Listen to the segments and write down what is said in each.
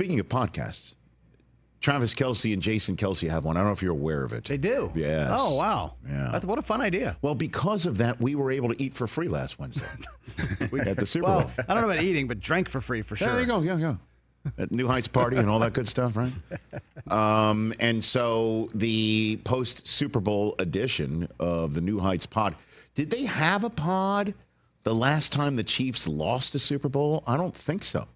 speaking of podcasts, Travis Kelce and Jason Kelce have one. I don't know if you're aware of it. They do? Yes. Oh, wow. Yeah. What a fun idea. Well, because of that, we were able to eat for free last Wednesday. At the Super Bowl. I don't know about eating, but drank for free for sure. There you go. Yeah. At New Heights party and all that good stuff, right? And so the post-Super Bowl edition of the New Heights pod, did they have a pod the last time the Chiefs lost a Super Bowl? I don't think so.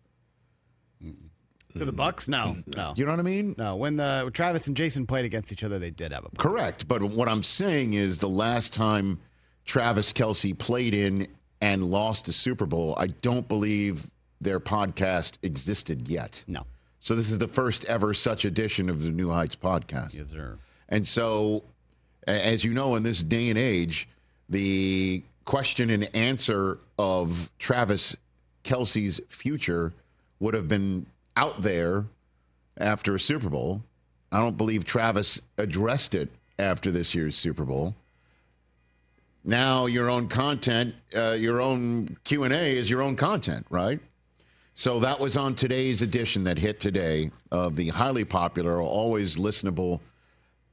To the Bucks? No. You know what I mean? No. When Travis and Jason played against each other, they did have a pod. Correct. But what I'm saying is the last time Travis Kelce played in and lost a Super Bowl, I don't believe their podcast existed yet. No. So this is the first ever such edition of the New Heights podcast. Yes, sir. And so, as you know, in this day and age, the question and answer of Travis Kelce's future would have been out there after a Super Bowl. I don't believe Travis addressed it after this year's Super Bowl. Now your own content, your own Q&A is your own content, right? So that was on today's edition that hit today of the highly popular, always listenable,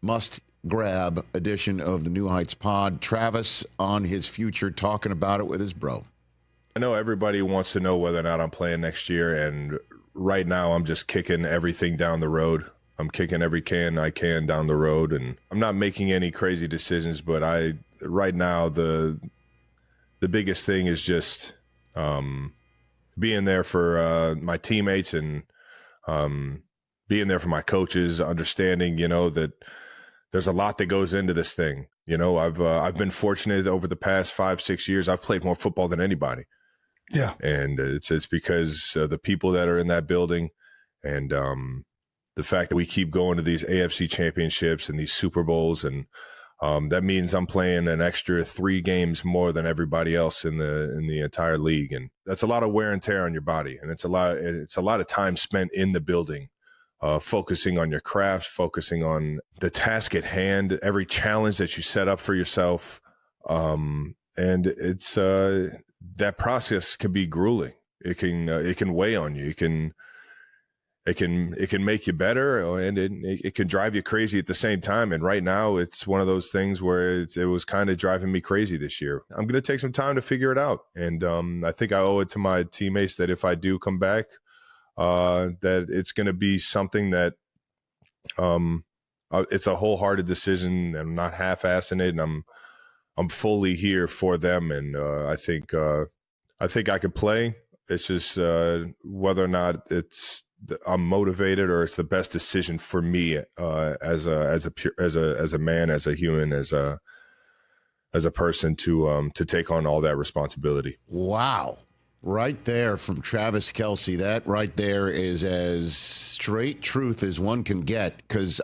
must-grab edition of the New Heights pod. Travis on his future, talking about it with his bro. I know everybody wants to know whether or not I'm playing next year, and right now I'm just kicking everything down the road. I'm kicking every can I can down the road, and I'm not making any crazy decisions, but right now the biggest thing is just being there for my teammates and being there for my coaches, understanding, that there's a lot that goes into this thing. I've been fortunate over the past 5-6 years. I've played more football than anybody. Yeah. And it's because the people that are in that building and the fact that we keep going to these AFC championships and these Super Bowls. And that means I'm playing an extra 3 games more than everybody else in the entire league. And that's a lot of wear and tear on your body. And it's a lot of time spent in the building, focusing on your craft, focusing on the task at hand, every challenge that you set up for yourself. And it's, that process can be grueling. It can weigh on you. It can make you better, and it can drive you crazy at the same time. And right now, it's one of those things where it was kind of driving me crazy this year. I'm going to take some time to figure it out, and I think I owe it to my teammates that if I do come back, that it's going to be something that it's a wholehearted decision. I'm not half-assing it, and I'm fully here for them, and I think I could play. It's just whether or not I'm motivated or it's the best decision for me as a man, as a human, as a person to take on all that responsibility. Wow. Right there from Travis Kelce. That right there is as straight truth as one can get, because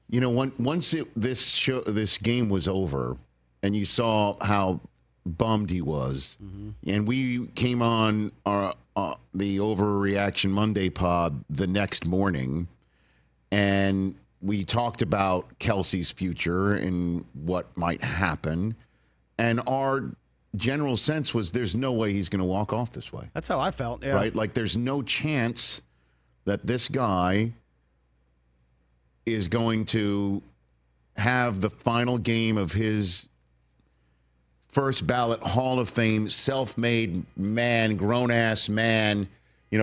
once this game was over and you saw how bummed he was, and we came on the Overreaction Monday pod the next morning, and we talked about Kelce's future and what might happen, and our general sense was there's no way he's going to walk off this way. That's how I felt, yeah. Right? Like there's no chance that this guy is going to have the final game of his first ballot Hall of Fame, self-made man, grown-ass man,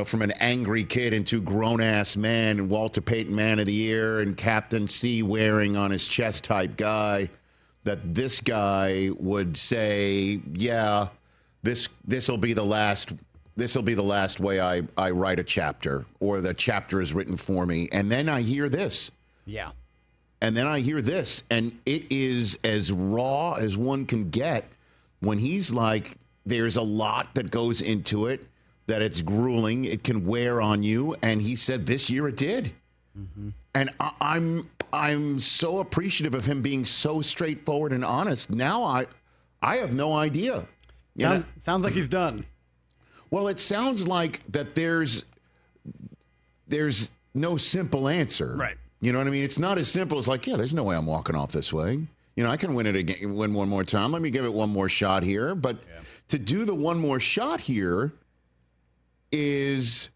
from an angry kid into grown-ass man, and Walter Payton Man of the Year and Captain C wearing on his chest type guy, that this guy would say, yeah, this will be the last way I write a chapter, or the chapter is written for me. And then I hear this. Yeah. And then I hear this, and it is as raw as one can get when he's like, there's a lot that goes into it, that it's grueling, it can wear on you. And he said this year it did. Mm-hmm. And I'm so appreciative of him being so straightforward and honest. Now I have no idea. Sounds like he's done. Well, it sounds like that there's no simple answer. Right. You know what I mean? It's not as simple as like, yeah, there's no way I'm walking off this way. I can win it again, win one more time. Let me give it one more shot here. But to do the one more shot here is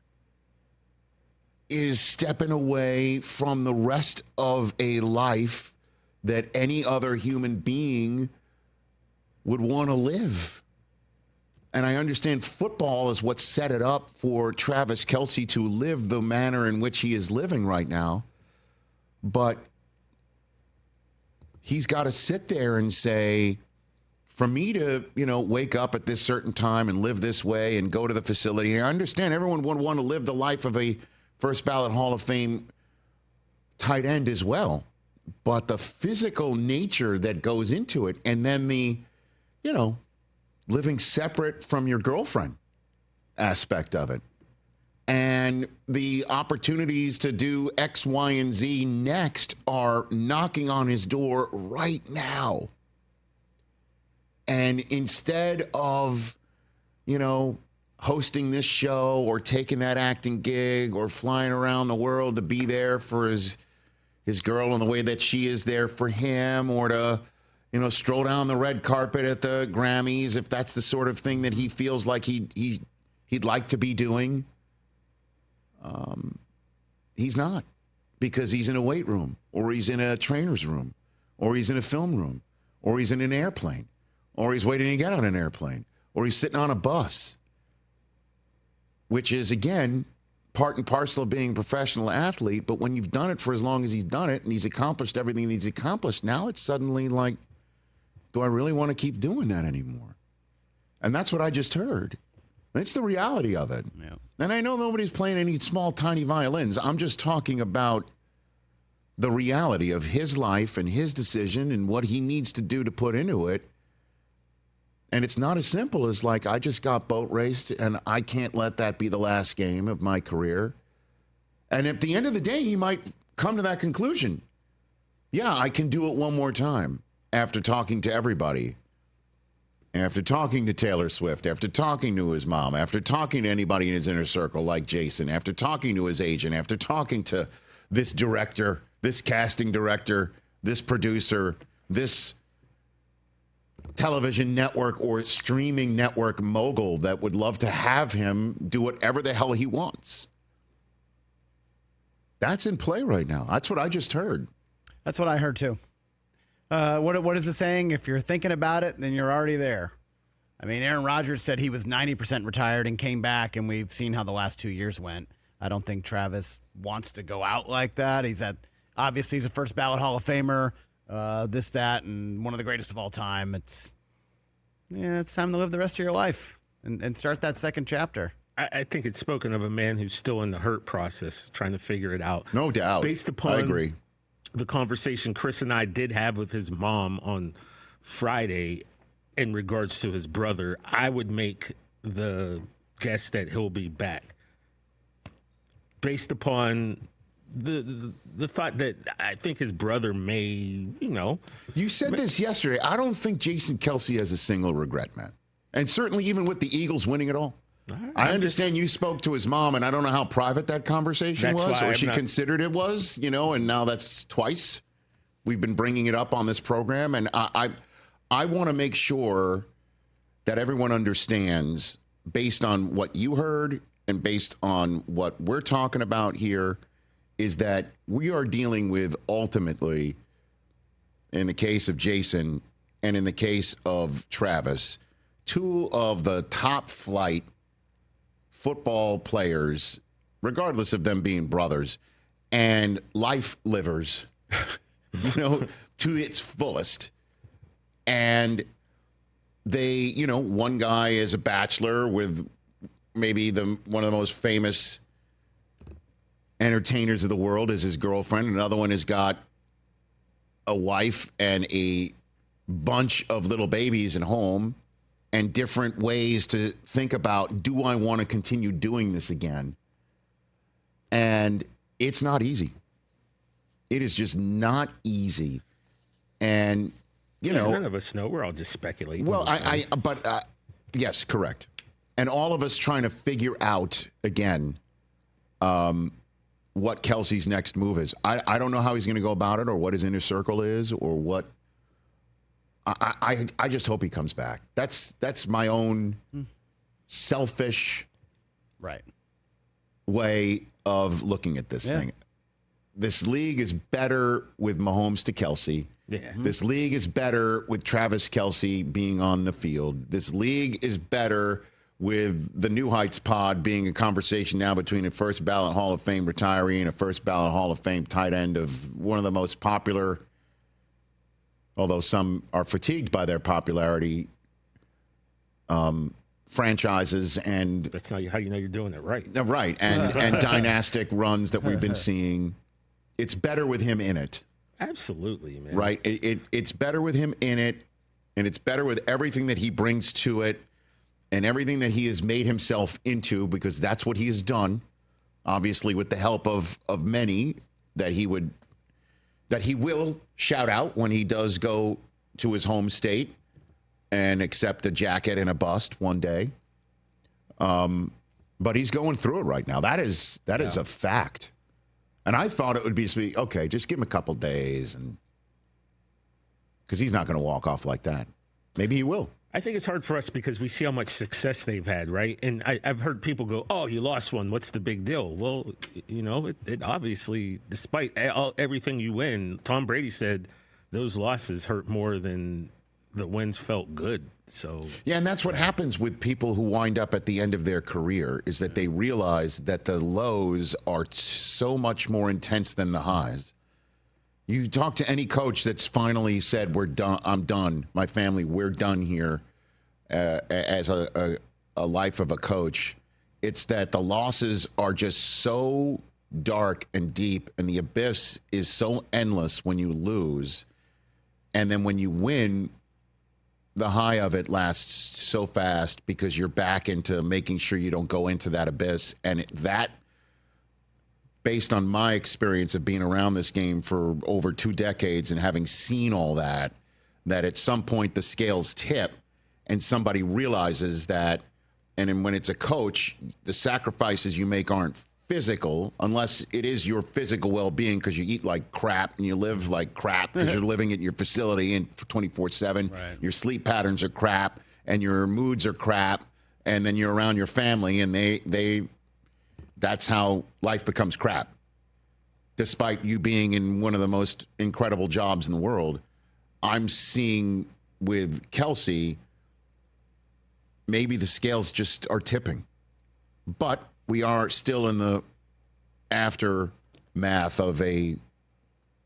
is stepping away from the rest of a life that any other human being would want to live. And I understand football is what set it up for Travis Kelce to live the manner in which he is living right now. But he's got to sit there and say, for me to, wake up at this certain time and live this way and go to the facility. I understand everyone would want to live the life of a first ballot Hall of Fame tight end as well. But the physical nature that goes into it, and then the, living separate from your girlfriend aspect of it, and the opportunities to do X, Y, and Z next are knocking on his door right now. And instead of, hosting this show or taking that acting gig or flying around the world to be there for his girl in the way that she is there for him, or to, stroll down the red carpet at the Grammys, if that's the sort of thing that he feels like he'd like to be doing, he's not, because he's in a weight room, or he's in a trainer's room, or he's in a film room, or he's in an airplane, or he's waiting to get on an airplane, or he's sitting on a bus, which is, again, part and parcel of being a professional athlete. But when you've done it for as long as he's done it and he's accomplished everything he's accomplished, now it's suddenly like, do I really want to keep doing that anymore? And that's what I just heard. It's the reality of it. Yeah. And I know nobody's playing any small, tiny violins. I'm just talking about the reality of his life and his decision and what he needs to do to put into it. And it's not as simple as like, I just got boat raced and I can't let that be the last game of my career. And at the end of the day, he might come to that conclusion. Yeah, I can do it one more time after talking to everybody, after talking to Taylor Swift, after talking to his mom, after talking to anybody in his inner circle like Jason, after talking to his agent, after talking to this director, this casting director, this producer, this television network or streaming network mogul that would love to have him do whatever the hell he wants. That's in play right now. That's what I just heard. That's what I heard too. What is the saying? If you're thinking about it, then you're already there. I mean, Aaron Rodgers said he was 90% retired and came back, and we've seen how the last 2 years went. I don't think Travis wants to go out like that. Obviously he's a first ballot Hall of Famer, this, that, and one of the greatest of all time. It's time to live the rest of your life and start that second chapter. I think it's spoken of a man who's still in the hurt process, trying to figure it out. No doubt. Based upon I agree. The conversation Chris and I did have with his mom on Friday in regards to his brother, I would make the guess that he'll be back. Based upon the thought that I think his brother may, You said this yesterday. I don't think Jason Kelce has a single regret, man. And certainly even with the Eagles winning it all. I understand you spoke to his mom, and I don't know how private that conversation was, or she considered it was, and now that's twice we've been bringing it up on this program. And I want to make sure that everyone understands, based on what you heard and based on what we're talking about here, is that we are dealing with, ultimately, in the case of Jason and in the case of Travis, two of the top flight football players, regardless of them being brothers, and life livers, to its fullest. And they, one guy is a bachelor with maybe one of the most famous entertainers of the world is his girlfriend. Another one has got a wife and a bunch of little babies at home, and different ways to think about, do I want to continue doing this again? And it's not easy. It is just not easy. And, none of us know. We're all just speculating. Well, yes, correct. And all of us trying to figure out, again, what Kelce's next move is. I don't know how he's going to go about it, or what his inner circle is, or what. I just hope he comes back. That's my own selfish, right, way of looking at this thing. This league is better with Mahomes to Kelce. Yeah. This league is better with Travis Kelce being on the field. This league is better with the New Heights pod being a conversation now between a first ballot Hall of Fame retiree and a first ballot Hall of Fame tight end of one of the most popular, although some are fatigued by their popularity, franchises. And That's not how you know you're doing it right. right, and dynastic runs that we've been seeing. It's better with him in it. Absolutely, man. Right. It's better with him in it, and it's better with everything that he brings to it and everything that he has made himself into, because that's what he has done, obviously with the help of many that he will shout out when he does go to his home state and accept a jacket and a bust one day. But he's going through it right now. That is a fact. And I thought it would be, okay, just give him a couple days, and because he's not going to walk off like that. Maybe he will. I think it's hard for us because we see how much success they've had, right? And I've heard people go, "Oh, you lost one. What's the big deal?" Well, it obviously, despite everything you win, Tom Brady said those losses hurt more than the wins felt good. So yeah, and that's what happens with people who wind up at the end of their career, is that they realize that the lows are so much more intense than the highs. You talk to any coach that's finally said, "We're done. I'm done. My family, we're done here." As a life of a coach, it's that the losses are just so dark and deep, and the abyss is so endless when you lose, and then when you win, the high of it lasts so fast because you're back into making sure you don't go into that abyss. And that, based on my experience of being around this game for over 2 decades and having seen all that at some point the scales tip and somebody realizes that. And then when it's a coach, the sacrifices you make aren't physical, unless it is your physical well-being, because you eat like crap and you live like crap because you're living at your facility and 24/7. Right. Your sleep patterns are crap and your moods are crap, and then you're around your family and they that's how life becomes crap, despite you being in one of the most incredible jobs in the world. I'm seeing with Kelce, maybe the scales just are tipping, but we are still in the aftermath of a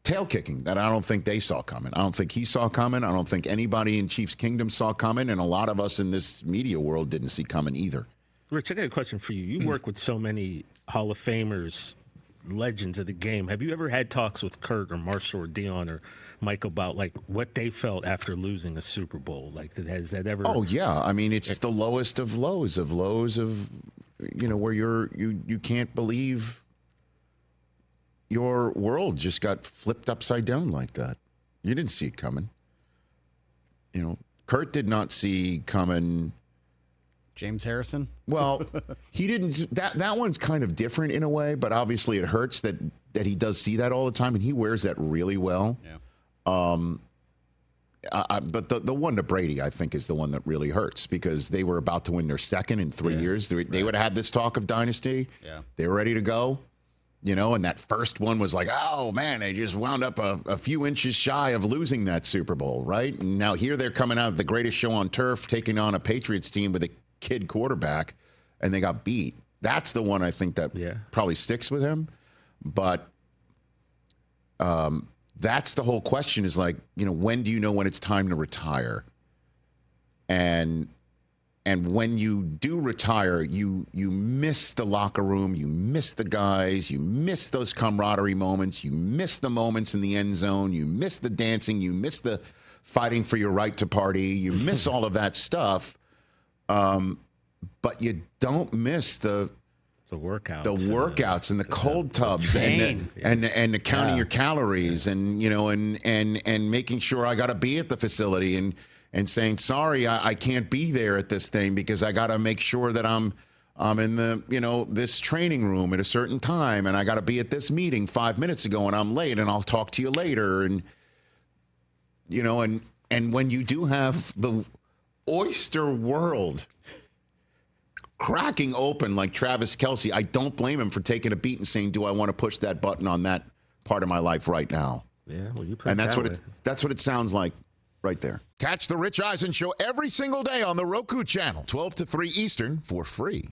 tail kicking that I don't think they saw coming. I don't think he saw coming. I don't think anybody in Chiefs Kingdom saw coming, and a lot of us in this media world didn't see coming either. Rich, I got a question for you. You work with so many Hall of Famers, legends of the game. Have you ever had talks with Kurt or Marshall or Dion or Mike about like what they felt after losing a Super Bowl? Like, has that ever? Oh yeah, I mean, it's the lowest of lows of where you can't believe your world just got flipped upside down like that. You didn't see it coming. Kurt did not see coming. James Harrison? Well, he didn't. That one's kind of different in a way, but obviously it hurts that he does see that all the time, and he wears that really well. Yeah. But the one to Brady, I think, is the one that really hurts, because they were about to win their second in 3 years. They would have had this talk of dynasty. Yeah. They were ready to go, and that first one was like, oh, man, they just wound up a few inches shy of losing that Super Bowl, right? And now here they're coming out of the greatest show on turf, taking on a Patriots team with a kid quarterback, and they got beat. That's the one I think that probably sticks with him. But that's the whole question, is like, when do you know when it's time to retire? And when you do retire, you miss the locker room, you miss the guys, you miss those camaraderie moments, you miss the moments in the end zone, you miss the dancing, you miss the fighting for your right to party, you miss all of that stuff. But you don't miss the workouts and the cold tubs and the counting your calories and making sure I got to be at the facility and saying, sorry, I can't be there at this thing because I got to make sure that I'm in the this training room at a certain time, and I got to be at this meeting 5 minutes ago and I'm late, and I'll talk to you later. And and when you do have the oyster world cracking open like Travis Kelce, I don't blame him for taking a beat and saying, do I want to push that button on that part of my life right now? Yeah, well, you put And it that's that what way. that's what it sounds like right there. Catch the Rich Eisen Show every single day on the Roku channel, 12 to 3 Eastern, for free.